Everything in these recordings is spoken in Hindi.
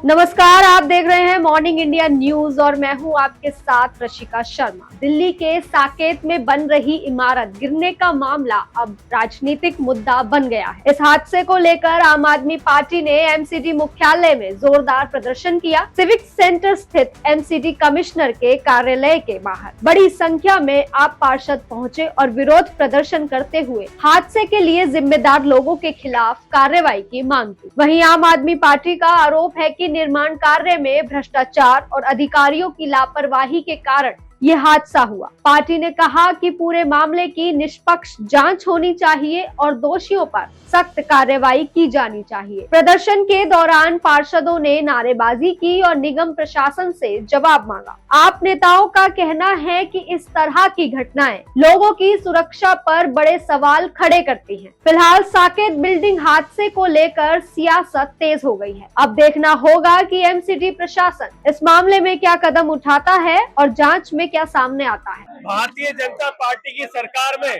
नमस्कार, आप देख रहे हैं मॉर्निंग इंडिया न्यूज और मैं हूं आपके साथ रशिका शर्मा। दिल्ली के साकेत में बन रही इमारत गिरने का मामला अब राजनीतिक मुद्दा बन गया है। इस हादसे को लेकर आम आदमी पार्टी ने एमसीडी मुख्यालय में जोरदार प्रदर्शन किया। सिविक सेंटर स्थित एमसीडी कमिश्नर के कार्यालय के बाहर बड़ी संख्या में आप पार्षद पहुंचे और विरोध प्रदर्शन करते हुए हादसे के लिए जिम्मेदार लोगों के खिलाफ कार्रवाई की मांग की। वहीं आम आदमी पार्टी का आरोप है कि निर्माण कार्य में भ्रष्टाचार और अधिकारियों की लापरवाही के कारण ये हादसा हुआ। पार्टी ने कहा कि पूरे मामले की निष्पक्ष जांच होनी चाहिए और दोषियों पर सख्त कार्रवाई की जानी चाहिए। प्रदर्शन के दौरान पार्षदों ने नारेबाजी की और निगम प्रशासन से जवाब मांगा। आप नेताओं का कहना है कि इस तरह की घटनाएं लोगों की सुरक्षा पर बड़े सवाल खड़े करती हैं। फिलहाल साकेत बिल्डिंग हादसे को लेकर सियासत तेज हो गई है। अब देखना होगा कि एमसीडी प्रशासन इस मामले में क्या कदम उठाता है और जांच में क्या सामने आता है। भारतीय जनता पार्टी की सरकार में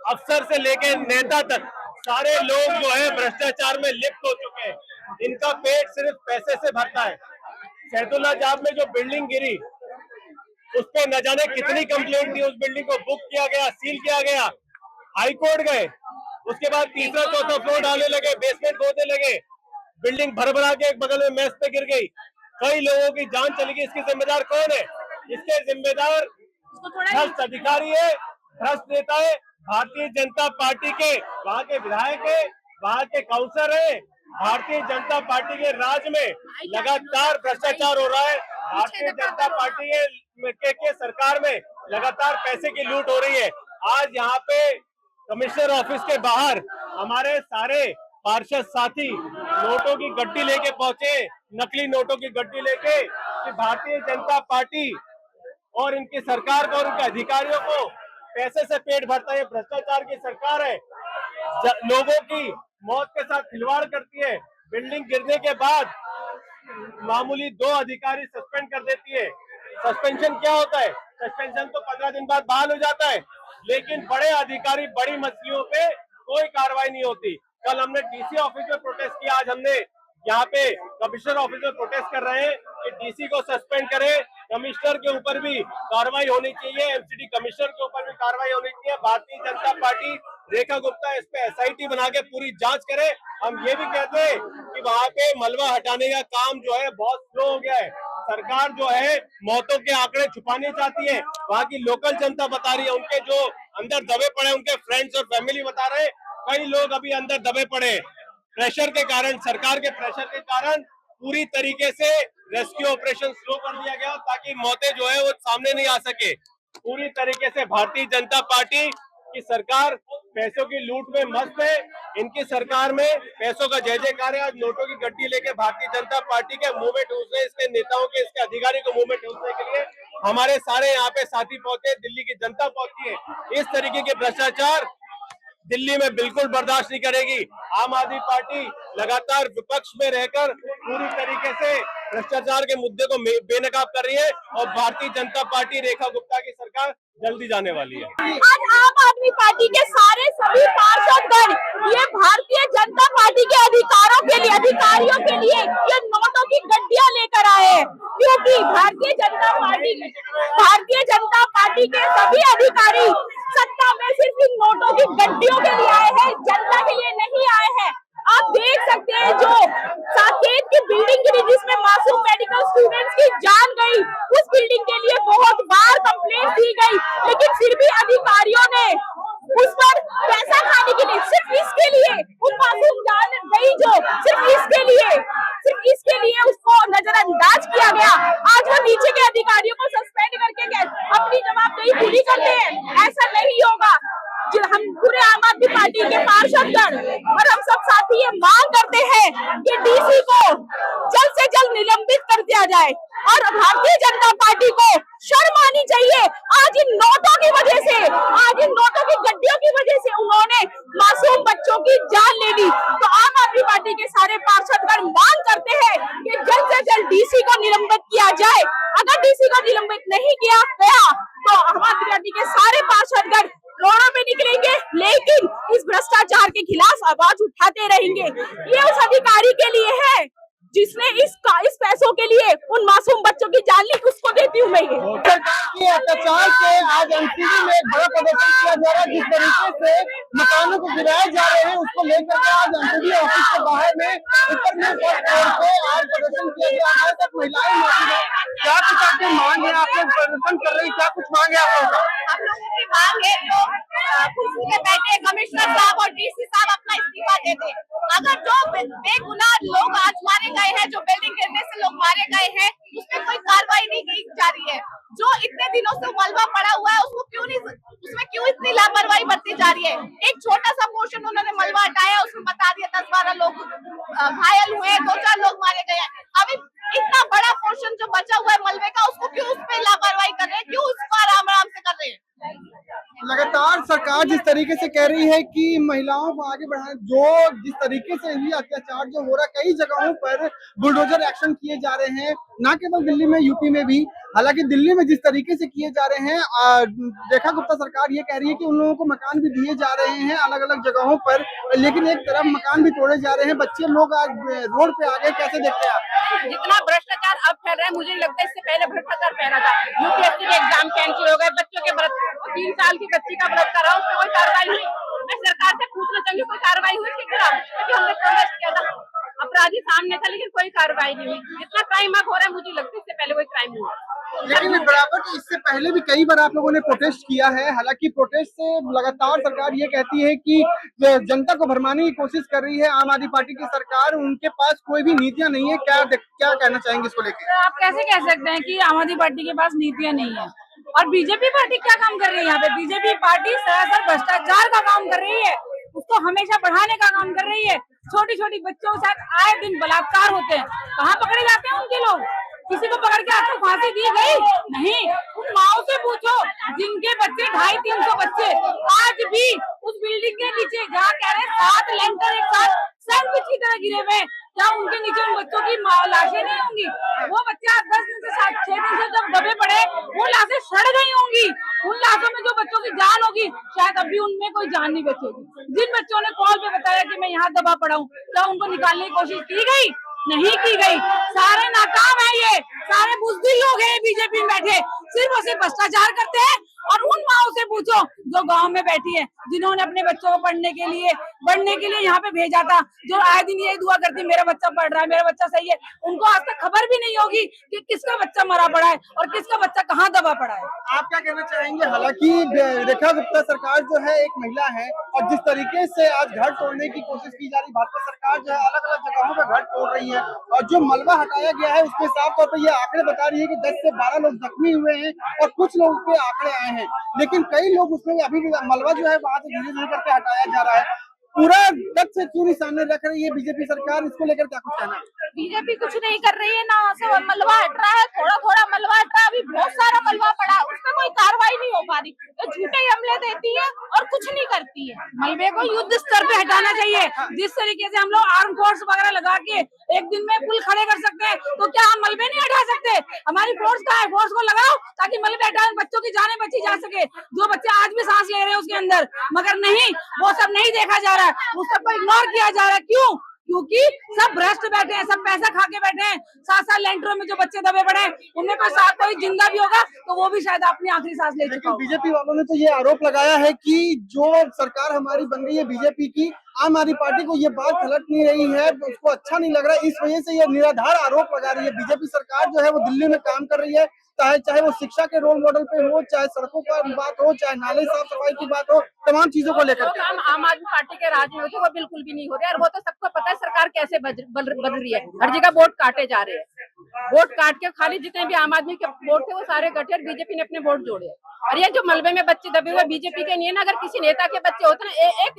अफसर से लेकर नेता तक सारे लोग जो है भ्रष्टाचार में लिप्त हो चुके हैं। इनका पेट सिर्फ पैसे से भरता है। सैदुल्ला जाब में जो बिल्डिंग गिरी उस पर न जाने कितनी कंप्लेंट थी। उस बिल्डिंग को बुक किया गया, सील किया गया, हाई कोर्ट गए, उसके बाद तीसरा चौथा फ्लोर डालने लगे, बेसमेंट खोदने लगे, बिल्डिंग भर भरा के एक बगल में मेस पे गिर गई, कई लोगों की जान चली गई। इसके जिम्मेदार कौन है? इसके जिम्मेदार भ्रष्ट अधिकारी है, भ्रष्ट नेता है। भारतीय जनता पार्टी के वहाँ के विधायक है, वहाँ के काउंसलर है। भारतीय जनता पार्टी के राज में लगातार भ्रष्टाचार हो रहा है। भारतीय जनता पार्टी के सरकार में लगातार पैसे की लूट हो रही है। आज यहाँ पे कमिश्नर ऑफिस के बाहर हमारे सारे पार्षद साथी नोटों की गड्डी लेके पहुंचे, नकली नोटों की गड्डी लेके, कि भारतीय जनता पार्टी और इनकी सरकार को और उनके अधिकारियों को पैसे से पेट भरता है। भ्रष्टाचार की सरकार है, लोगों की मौत के साथ खिलवाड़ करती है। बिल्डिंग गिरने के बाद मामूली 2 अधिकारी सस्पेंड कर देती है। सस्पेंशन क्या होता है? सस्पेंशन तो 15 दिन बाद बहाल हो जाता है, लेकिन बड़े अधिकारी बड़ी मछलियों पे कोई कार्रवाई नहीं होती। कल हमने डीसी ऑफिस में प्रोटेस्ट किया, आज हमने यहाँ पे कमिश्नर ऑफिस में प्रोटेस्ट कर रहे हैं कि डीसी को सस्पेंड करें, कमिश्नर के ऊपर भी कार्रवाई होनी चाहिए, एमसीडी कमिश्नर के ऊपर भी कार्रवाई होनी चाहिए। भारतीय जनता पार्टी रेखा गुप्ता इस पे एसआईटी बना के पूरी जांच करे। हम ये भी कहते हैं कि वहाँ पे मलबा हटाने का काम जो है बहुत स्लो हो गया है। सरकार जो है मौतों के आंकड़े छुपाने चाहती है। वहाँ की लोकल जनता बता रही है, उनके जो अंदर दबे पड़े उनके फ्रेंड्स और फैमिली बता रहे हैं, कई लोग अभी अंदर दबे पड़े प्रेशर के कारण, सरकार के प्रेशर के कारण। पूरी तरीके से रेस्क्यू ऑपरेशन स्लो कर दिया गया ताकि मौतें जो है वो सामने नहीं आ सके। पूरी तरीके से भारतीय जनता पार्टी की सरकार पैसों की लूट में मस्त है। इनकी सरकार में पैसों का जय जयकार है। आज नोटों की गड्डी लेके भारतीय जनता पार्टी के मुंह में ठूसने, इसके नेताओं के, इसके अधिकारी को मुंह में ठूसने के लिए हमारे सारे यहाँ पे साथी पहुंचे, दिल्ली की जनता पहुंची है। इस तरीके के भ्रष्टाचार दिल्ली में बिल्कुल बर्दाश्त नहीं करेगी। आम आदमी पार्टी लगातार विपक्ष में रहकर पूरी तरीके से भ्रष्टाचार के मुद्दे को बेनकाब कर रही है और भारतीय जनता पार्टी रेखा गुप्ता की सरकार जल्दी जाने वाली है। आज आम आदमी पार्टी के सारे सभी पार्षदगण ये भारतीय जनता पार्टी के अधिकारों के लिए, अधिकारियों के लिए ये नोटों की गड्डियां लेकर आए हैं, क्योंकि भारतीय जनता पार्टी के सभी अधिकारी सत्ता में सिर्फ इन नोटों की गड्डियों के लिए आए हैं, जनता के लिए नहीं आए हैं। आप देख सकते हैं जो साकेत की बिल्डिंग गिरी जिसमें मासूम मेडिकल स्टूडेंट्स की जान गई, उस बिल्डिंग के लिए बहुत बार कंप्लेंट दी गई, लेकिन फिर भी अधिकारियों ने उस पर पैसा खाने के लिए, सिर्फ इसके लिए उन मासूम जान गई जो सिर्फ इसके लिए उसको नजरअंदाज किया गया। आज वो नीचे के अधिकारियों को सस्पेंड करके अपनी जवाबदेही पूरी करते हैं। ऐसा नहीं होगा। हम पूरे आम आदमी पार्टी के पार्षदगण और हम सब साथी ये मांग करते हैं कि डीसी को जल्द से जल्द निलंबित कर दिया जाए और भारतीय जनता पार्टी को शर्म आनी चाहिए। आज इन नोटों की वजह से, आज इन नोटों की गड्डियों की वजह से उन्होंने मासूम बच्चों की जान ले ली। तो आम आदमी पार्टी के सारे पार्षदगण मांग करते हैं कि जल्द से जल्द डीसी को निलंबित किया जाए। अगर डीसी को निलंबित नहीं किया गया तो आम आदमी पार्टी के सारे पार्षदगण रोडों पे निकलेंगे, लेकिन इस भ्रष्टाचार के खिलाफ आवाज उठाते रहेंगे। ये उस अधिकारी के लिए है जिसने इस पैसे बच्चों के लिए, उन मासूम बच्चों की जान ली, उसको देती हूँ मैं ये। सरकार के अत्याचार से आज एमसीडी में एक बड़ा प्रदर्शन किया जा रहा है। जिस तरीके से मकानों को गिराए जा रहे हैं उसको लेकर के आज एमसीडी ऑफिस के बाहर में ऊपर में फर्स्ट फ्लोर पे आज प्रदर्शन किया गया। हमारे साथ महिलाएं मौजूद है। क्या कुछ आपकी मांग है? आप लोग प्रदर्शन कर रहे हैं, क्या कुछ मांग है आप लोगों का? हम लोगों की मांग है जो कुर्सी पे बैठे कमिश्नर साहब और डीसी साहब अपना इस्तीफा दे दे। अगर जो बेगुनाह लोग आज मारे गए हैं, जो बिल्डिंग गिरने से लोग मारे गए हैं, उसमें कोई कार्रवाई नहीं की जा रही है। जो इतने दिनों से मलबा पड़ा हुआ है उसको उसमें क्यों इतनी लापरवाही बरती जा रही है? एक छोटा सा पोर्शन उन्होंने मलबा हटाया, उसमें बता दिया 10-12 लोग घायल हुए, 2-4 लोग मारे गए हैं। अभी इतना बड़ा पोर्शन जो बचा हुआ है मलबे का, उसको क्यों उस पर लापरवाही कर रहे हैं, क्यों उसको आराम आराम से कर रहे हैं? लगातार सरकार जिस तरीके से कह रही है कि महिलाओं को आगे बढ़ाने, जो जिस तरीके से ये अत्याचार जो हो रहा है, कई जगहों पर बुलडोजर एक्शन किए जा रहे हैं, न केवल दिल्ली में, यूपी में भी। हालांकि दिल्ली में जिस तरीके से किए जा रहे हैं, रेखा गुप्ता सरकार ये कह रही है कि उन लोगों को मकान भी दिए जा रहे हैं अलग अलग जगहों पर, लेकिन एक तरफ मकान भी तोड़े जा रहे हैं। बच्चे लोग आज रोड पे आ गए, कैसे देखते हैं आप? जितना भ्रष्टाचार अब फैल रहा है, मुझे लगता है इससे पहले भ्रष्टाचार फैला था। यूपीएससी के एग्जाम कैंसिल हो गए, बच्चों के 3 साल की बच्ची का व्रत करा, उस पर कोई कार्रवाई हुई? मैं सरकार से पूछना चाहूंगी, कोई कार्रवाई हुई इसके खिलाफ? क्योंकि हमने प्रोटेस्ट किया था, अपराधी सामने था, लेकिन कोई कार्रवाई नहीं हुई। जितना क्राइम अब हो रहा है, मुझे लगता है इससे पहले कोई क्राइम नहीं हुआ। लेकिन बराबर इससे पहले भी कई बार आप लोगों ने प्रोटेस्ट किया है। हालांकि प्रोटेस्ट से लगातार सरकार ये कहती है कि जनता को भरमाने की कोशिश कर रही है आम आदमी पार्टी की सरकार, उनके पास कोई भी नीतियां नहीं है। क्या कहना चाहेंगे इसको लेकर? आप कैसे कह सकते हैं कि आम आदमी पार्टी के पास नीतियां नहीं है? और बीजेपी पार्टी क्या काम कर रही है यहाँ पे? बीजेपी पार्टी सरासर भ्रष्टाचार का काम कर रही है, उसको हमेशा बढ़ाने का काम कर रही है। छोटी छोटी बच्चों के साथ आए दिन बलात्कार होते हैं, कहाँ पकड़े जाते हैं उनके लोग? किसी को पकड़ के आपको फांसी दी गई? नहीं। उन माओ से पूछो जिनके बच्चे 250-300 बच्चे आज भी उस बिल्डिंग के नीचे, जहाँ कह रहे हैं 7 लेंटर एक साथ सैंडविच की तरह गिरे हुए, क्या उनके नीचे उन बच्चों की लाशें नहीं होंगी? वो बच्चे 10 दिन से 6 दिन से जब दबे पड़े, वो लाशें सड़ गई होंगी। उन लाशों में जो बच्चों की जान होगी, शायद अभी उनमें कोई जान नहीं बचेगी। जिन बच्चों ने कॉल पे बताया कि मैं यहाँ दबा पड़ा हूँ, क्या उनको निकालने की कोशिश की गई? नहीं की गई। सारे नाकाम है, ये सारे बुजदिल लोग हैं बीजेपी में बैठे, सिर्फ और सिर्फ भ्रष्टाचार करते हैं। और उन माओ से पूछो जो गांव में बैठी है, जिन्होंने अपने बच्चों को पढ़ने के लिए यहाँ पे भेजा था, जो आए दिन यही दुआ करती है मेरा बच्चा पढ़ रहा है, मेरा बच्चा सही है, उनको आज तक खबर भी नहीं होगी कि किसका बच्चा मरा पड़ा है और किसका बच्चा कहाँ दबा पड़ा है। आप क्या कहना चाहेंगे? हालांकि रेखा गुप्ता सरकार जो है एक महिला है, और जिस तरीके से आज घर तोड़ने की कोशिश की जा रही, भाजपा सरकार जो है अलग अलग जगहों पर घर तोड़ रही है, और जो मलबा हटाया गया है उसमें साफ तौर पर ये आंकड़े बता रही है कि 10 से 12 लोग जख्मी हुए हैं और कुछ लोगों के आंकड़े आए हैं, लेकिन कई लोग उसमें अभी भी मलबा जो है वहां से धीरे धीरे करके हटाया जा रहा है। पूरा तथ्य क्यों नहीं सामने रख रही है बीजेपी सरकार? इसको लेकर क्या कुछ कहना? बीजेपी कुछ नहीं कर रही है ना, से मलबा हट रहा है, थोड़ा थोड़ा मलबा हट रहा है, अभी बहुत सारा मलबा पड़ा है, उसमें कोई कार्रवाई नहीं हो पा रही, तो झूठे हमले देती है और कुछ नहीं करती है। मलबे को युद्ध स्तर पे हटाना चाहिए। जिस तरीके से हम लोग आर्म फोर्स वगैरह लगा के एक दिन में पुल खड़े कर सकते हैं, तो क्या हम मलबे नहीं हटा सकते? हमारी फोर्स कहाँ है? फोर्स को लगाओ ताकि मलबे हटाए, बच्चों की जानें बची जा सके। जो बच्चे आज भी सांस ले रहे हैं उसके अंदर, मगर नहीं, वो सब नहीं देखा जा रहा है, उस सबको इग्नोर किया जा रहा है। क्यों? क्योंकि सब भ्रष्ट बैठे हैं, सब पैसा खा के बैठे हैं। 7 लेंटरों में जो बच्चे दबे पड़े हैं, उनमें कोई जिंदा भी होगा तो वो भी शायद अपनी आखिरी सांस ले चुका होगा। बीजेपी वालों ने तो ये आरोप लगाया है कि जो सरकार हमारी बन रही है बीजेपी की, आम आदमी पार्टी को ये बात खलट नहीं रही है, उसको अच्छा नहीं लग रहा है, इस वजह से ये निराधार आरोप लगा रही है। बीजेपी सरकार जो है वो दिल्ली में काम कर रही है, चाहे वो शिक्षा के रोल मॉडल पे हो, चाहे सड़कों का बात हो, चाहे नाले साफ सफाई की बात हो, तमाम चीजों को लेकर काम आम आदमी पार्टी के राज में होते वो बिल्कुल भी नहीं हो रहे, और वो तो सबको पता है सरकार कैसे बन रही है। हर जगह वोट काटे जा रहे हैं, वोट काट के खाली जितने भी आम आदमी के वोट थे वो सारे कटे, और बीजेपी ने अपने वोट जोड़े। और ये जो मलबे में बच्चे दबे हुए बीजेपी के नहीं है ना, अगर किसी नेता के बच्चे होते ना,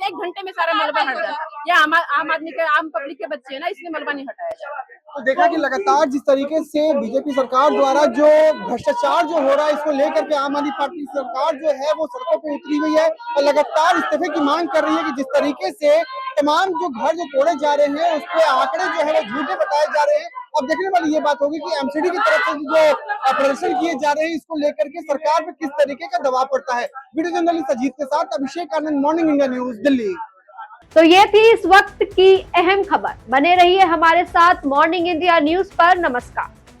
एक घंटे में सारा मलबा हट जाता। ये आम आदमी के, आम पब्लिक के बच्चे है ना, इसलिए मलबा नहीं हटाया जाता। तो देखा कि लगातार जिस तरीके से बीजेपी सरकार द्वारा जो भ्रष्टाचार जो हो रहा है, इसको लेकर के आम आदमी पार्टी सरकार जो है वो सड़कों पे उतरी हुई है और लगातार इस्तीफे की मांग कर रही है कि जिस तरीके से तमाम जो घर जो तोड़े जा रहे हैं उसके आंकड़े जो है वो झूठे बताए जा रहे हैं। अब देखने वाली ये बात होगी कि एमसीडी की तरफ से जो प्रदर्शन किए जा रहे हैं, इसको लेकर के सरकार पे किस तरीके का दबाव पड़ता है। वीडियो जर्नलिस्ट अजीत के साथ Abhishek Anand, morning India news, Delhi. तो ये थी इस वक्त की अहम खबर। बने रहिए हमारे साथ मॉर्निंग इंडिया न्यूज पर। नमस्कार।